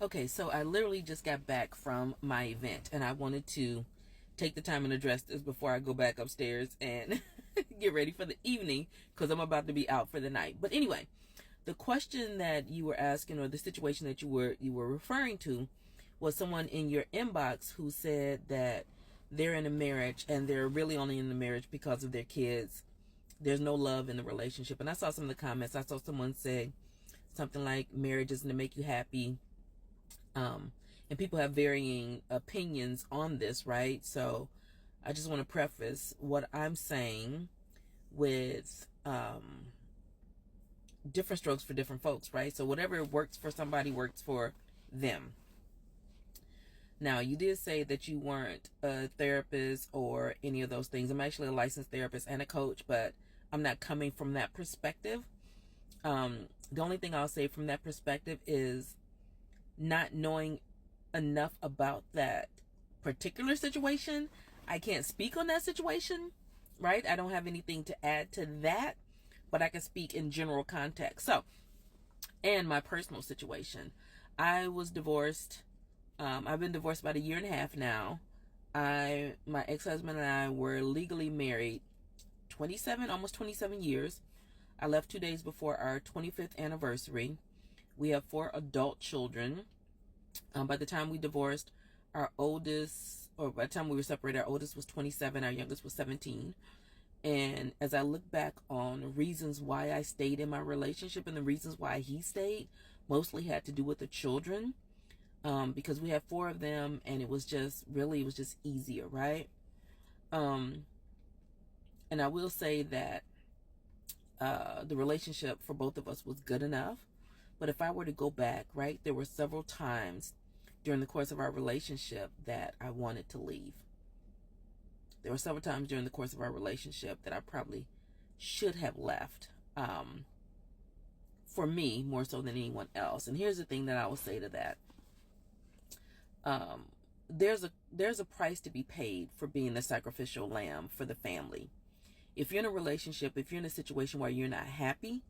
Okay, so I literally just got back from my event and I wanted to take the time and address this before I go back upstairs and get ready for the evening because I'm about to be out for the night. But anyway, the question that you were asking, or the situation that you were referring to, was someone in your inbox who said that they're in a marriage and they're really only in the marriage because of their kids. There's no love in the relationship. And I saw some of the comments. I saw someone say something like, marriage isn't to make you happy. And people have varying opinions on this, right? So I just want to preface what I'm saying with different strokes for different folks, right? So whatever works for somebody works for them. Now, you did say that you weren't a therapist or any of those things. I'm actually a licensed therapist and a coach, but I'm not coming from that perspective. The only thing I'll say from that perspective is not knowing enough about that particular situation. I can't speak on that situation, right? I don't have anything to add to that, but I can speak in general context. So, and my personal situation. I was divorced. I've been divorced about 1.5 years now. My ex-husband and I were legally married almost 27 years. I left 2 days before our 25th anniversary. We have 4 adult children. By the time we divorced, by the time we were separated, our oldest was 27, our youngest was 17. And as I look back on reasons why I stayed in my relationship and the reasons why he stayed, mostly had to do with the children. Because we had 4 of them and it was just easier, right? And I will say that the relationship for both of us was good enough. But if I were to go back, right, there were several times during the course of our relationship that I wanted to leave. There were several times during the course of our relationship that I probably should have left. For me, more so than anyone else. And here's the thing that I will say to that. There's a price to be paid for being the sacrificial lamb for the family. If you're in a relationship, if you're in a situation where you're not happy,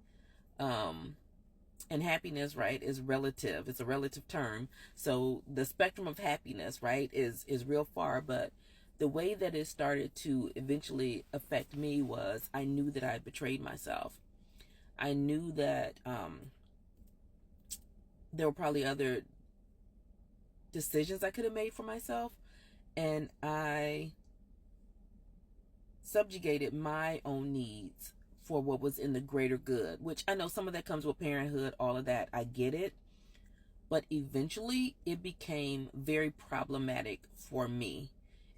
and happiness, right, is relative. It's a relative term. So the spectrum of happiness, right, is real far. But the way that it started to eventually affect me was I knew that I had betrayed myself. I knew that there were probably other decisions I could have made for myself. And I subjugated my own needs for what was in the greater good, which I know some of that comes with parenthood, all of that. I get it. But eventually it became very problematic for me.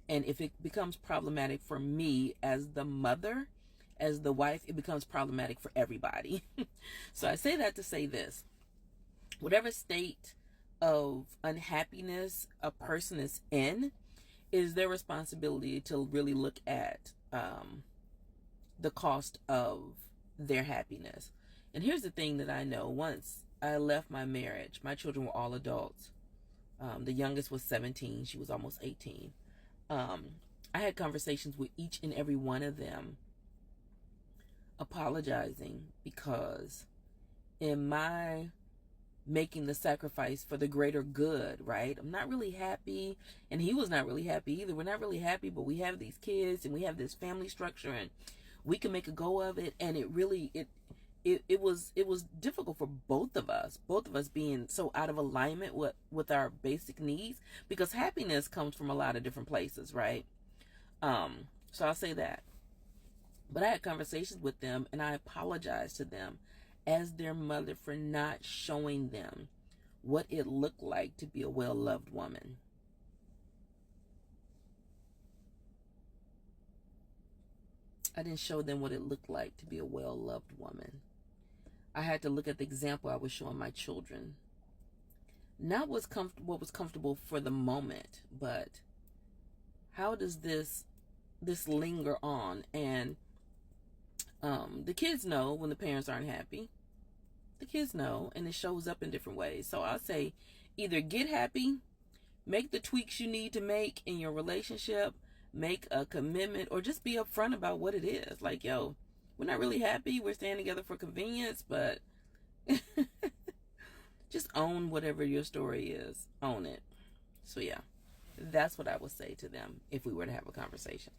And if it becomes problematic for me as the mother, as the wife, it becomes problematic for everybody. So I say that to say this. Whatever state of unhappiness a person is in, it is their responsibility to really look at the cost of their happiness. And here's the thing that I know. Once I left my marriage, my children were all adults. The youngest was 17. She was almost 18. I had conversations with each and every one of them apologizing because in my making the sacrifice for the greater good, right? I'm not really happy, and he was not really happy either. We're not really happy, but we have these kids and we have this family structure and we can make a go of it. And it was difficult for both of us being so out of alignment with our basic needs, because happiness comes from a lot of different places, right? So I'll say that. But I had conversations with them and I apologized to them as their mother for not showing them what it looked like to be a well-loved woman. I didn't show them what it looked like to be a well-loved woman. I had to look at the example I was showing my children. Not what was comfortable for the moment, but how does this linger on? And the kids know when the parents aren't happy. The kids know, and it shows up in different ways. So I'll say either get happy, make the tweaks you need to make in your relationship, make a commitment, or just be upfront about what it is. Like, yo, we're not really happy. We're staying together for convenience, but just own whatever your story is. Own it. So yeah, that's what I would say to them if we were to have a conversation.